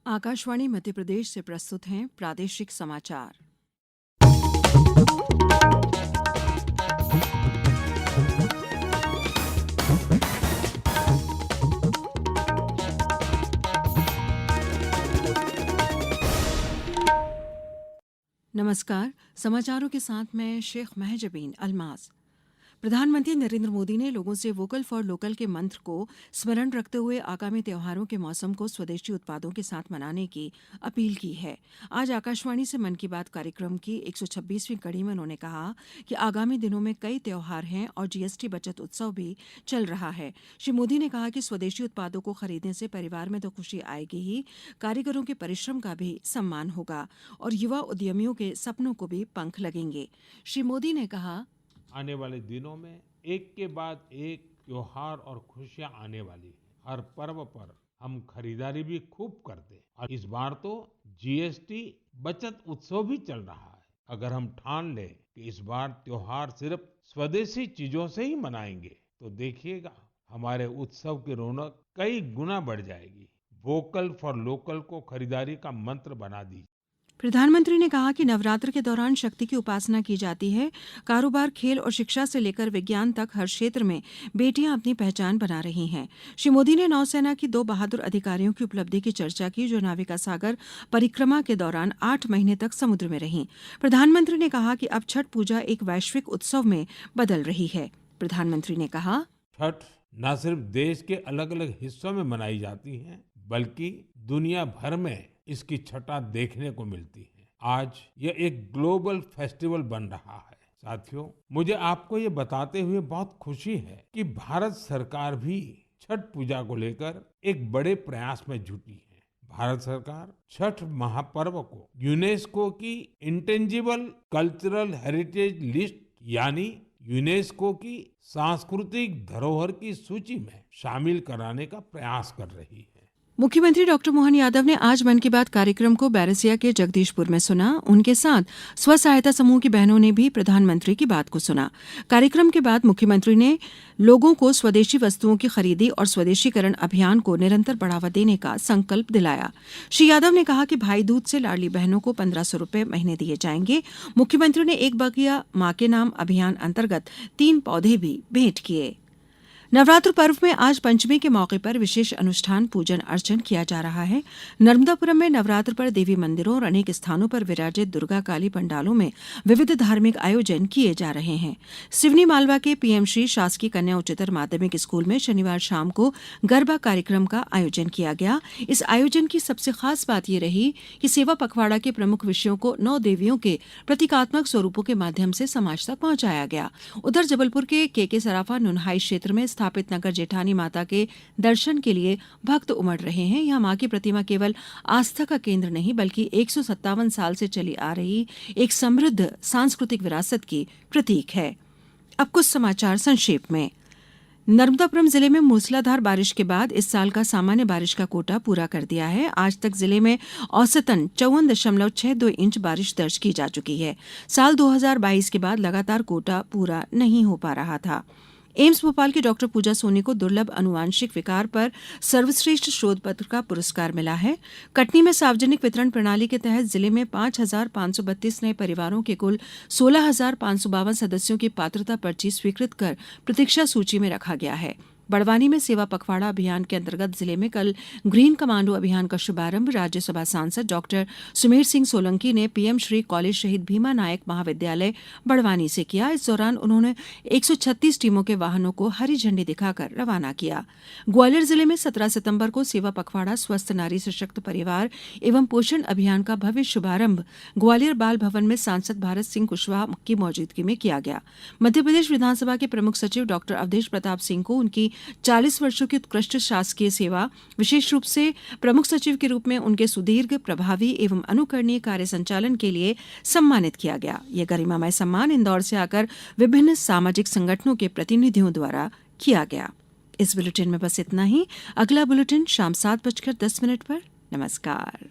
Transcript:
आकाशवाणी मध्य प्रदेश से प्रस्तुत हैं प्रादेशिक समाचार। नमस्कार, समाचारों के साथ मैं शेख महजबीन अल्मास। प्रधानमंत्री नरेंद्र मोदी ने लोगों से वोकल फॉर लोकल के मंत्र को स्मरण रखते हुए आगामी त्योहारों के मौसम को स्वदेशी उत्पादों के साथ मनाने की अपील की है। आज आकाशवाणी से मन की बात कार्यक्रम की 126वीं कड़ी में उन्होंने कहा कि आगामी दिनों में कई त्योहार हैं और जीएसटी बचत उत्सव भी चल रहा है। श्री मोदी ने कहा कि स्वदेशी उत्पादों को खरीदने से परिवार में तो खुशी आएगी ही, कारीगरों के परिश्रम का भी सम्मान होगा और युवा उद्यमियों के सपनों को भी पंख लगेंगे। श्री मोदी ने कहा, आने वाले दिनों में एक के बाद एक त्योहार और खुशियां आने वाली है। हर पर्व पर हम खरीदारी भी खूब करते हैं और इस बार तो जीएसटी बचत उत्सव भी चल रहा है। अगर हम ठान लें कि इस बार त्योहार सिर्फ स्वदेशी चीजों से ही मनाएंगे तो देखिएगा हमारे उत्सव की रौनक कई गुना बढ़ जाएगी। वोकल फॉर लोकल को खरीदारी का मंत्र बना दीजिए। प्रधानमंत्री ने कहा कि नवरात्र के दौरान शक्ति की उपासना की जाती है। कारोबार, खेल और शिक्षा से लेकर विज्ञान तक हर क्षेत्र में बेटियां अपनी पहचान बना रही हैं। श्री मोदी ने नौसेना की 2 बहादुर अधिकारियों की उपलब्धि की चर्चा की जो नाविका सागर परिक्रमा के दौरान 8 महीने तक समुद्र में रहीं। प्रधानमंत्री ने कहा कि अब छठ पूजा एक वैश्विक उत्सव में बदल रही है। प्रधानमंत्री ने कहा, छठ न सिर्फ देश के अलग अलग हिस्सों में मनाई जाती है बल्कि दुनिया भर में इसकी छटा देखने को मिलती है। आज यह एक ग्लोबल फेस्टिवल बन रहा है। साथियों, मुझे आपको ये बताते हुए बहुत खुशी है कि भारत सरकार भी छठ पूजा को लेकर एक बड़े प्रयास में जुटी है। भारत सरकार छठ महापर्व को यूनेस्को की इंटेंजिबल कल्चरल हेरिटेज लिस्ट यानी यूनेस्को की सांस्कृतिक धरोहर की सूची में शामिल कराने का प्रयास कर रही है। मुख्यमंत्री डॉक्टर मोहन यादव ने आज मन की बात कार्यक्रम को बैरसिया के जगदीशपुर में सुना। उनके साथ स्व सहायता समूह की बहनों ने भी प्रधानमंत्री की बात को सुना। कार्यक्रम के बाद मुख्यमंत्री ने लोगों को स्वदेशी वस्तुओं की खरीदी और स्वदेशीकरण अभियान को निरंतर बढ़ावा देने का संकल्प दिलाया। श्री यादव ने कहा कि भाई दूज से लाडली बहनों को 1500 रुपए महीने दिए जाएंगे। मुख्यमंत्री ने एक बगिया मां के नाम अभियान अंतर्गत 3 पौधे भी भेंट किए। नवरात्र पर्व में आज पंचमी के मौके पर विशेष अनुष्ठान, पूजन अर्चन किया जा रहा है। नर्मदापुरम में नवरात्र पर देवी मंदिरों और अनेक स्थानों पर विराजित दुर्गा काली पंडालों में विविध धार्मिक आयोजन किए जा रहे हैं। सिवनी मालवा के पीएमश्री शासकीय कन्या उच्चतर माध्यमिक स्कूल में शनिवार शाम को गरबा कार्यक्रम का आयोजन किया गया। इस आयोजन की सबसे खास बात ये रही कि सेवा पखवाड़ा के प्रमुख विषयों को 9 देवियों के प्रतीकात्मक स्वरूपों के माध्यम से समाज तक पहुंचाया गया। उधर जबलपुर के केके सराफा नुनहाई क्षेत्र में स्थापित नगर जेठानी माता के दर्शन के लिए भक्त उमड़ रहे हैं। यहां मां की प्रतिमा केवल आस्था का केंद्र नहीं बल्कि 157 साल से चली आ रही एक समृद्ध सांस्कृतिक विरासत की प्रतीक है। अब कुछ समाचार संक्षेप में। नर्मदापुरम जिले में मूसलाधार बारिश के बाद इस साल का सामान्य बारिश का कोटा पूरा कर दिया है। आज तक जिले में औसतन 54.62 इंच बारिश दर्ज की जा चुकी है। साल 2022 के बाद लगातार कोटा पूरा नहीं हो पा रहा था। एम्स भोपाल की डॉक्टर पूजा सोनी को दुर्लभ अनुवांशिक विकार पर सर्वश्रेष्ठ शोध पत्र का पुरस्कार मिला है। कटनी में सार्वजनिक वितरण प्रणाली के तहत जिले में 5,532 नए परिवारों के कुल 16,552 सदस्यों की पात्रता पर्ची स्वीकृत कर प्रतीक्षा सूची में रखा गया है। बड़वानी में सेवा पखवाड़ा अभियान के अंतर्गत जिले में कल ग्रीन कमांडो अभियान का शुभारंभ राज्यसभा सांसद डॉक्टर सुमेर सिंह सोलंकी ने पीएम श्री कॉलेज शहीद भीमा नायक महाविद्यालय बड़वानी से किया। इस दौरान उन्होंने 136 टीमों के वाहनों को हरी झंडी दिखाकर रवाना किया। ग्वालियर जिले में 17 सितंबर को सेवा पखवाड़ा स्वस्थ नारी सशक्त परिवार एवं पोषण अभियान का भव्य शुभारंभ ग्वालियर बाल भवन में सांसद भारत सिंह कुशवाहा की मौजूदगी में किया गया। मध्यप्रदेश विधानसभा के प्रमुख सचिव डॉक्टर अवधेश प्रताप सिंह को उनकी 40 वर्षों की उत्कृष्ट शासकीय सेवा, विशेष रूप से प्रमुख सचिव के रूप में उनके सुदीर्घ, प्रभावी एवं अनुकरणीय कार्य संचालन के लिए सम्मानित किया गया। यह गरिमामय सम्मान इंदौर से आकर विभिन्न सामाजिक संगठनों के प्रतिनिधियों द्वारा किया गया। इस बुलेटिन में बस इतना ही। अगला बुलेटिन शाम 7:10 पर। नमस्कार।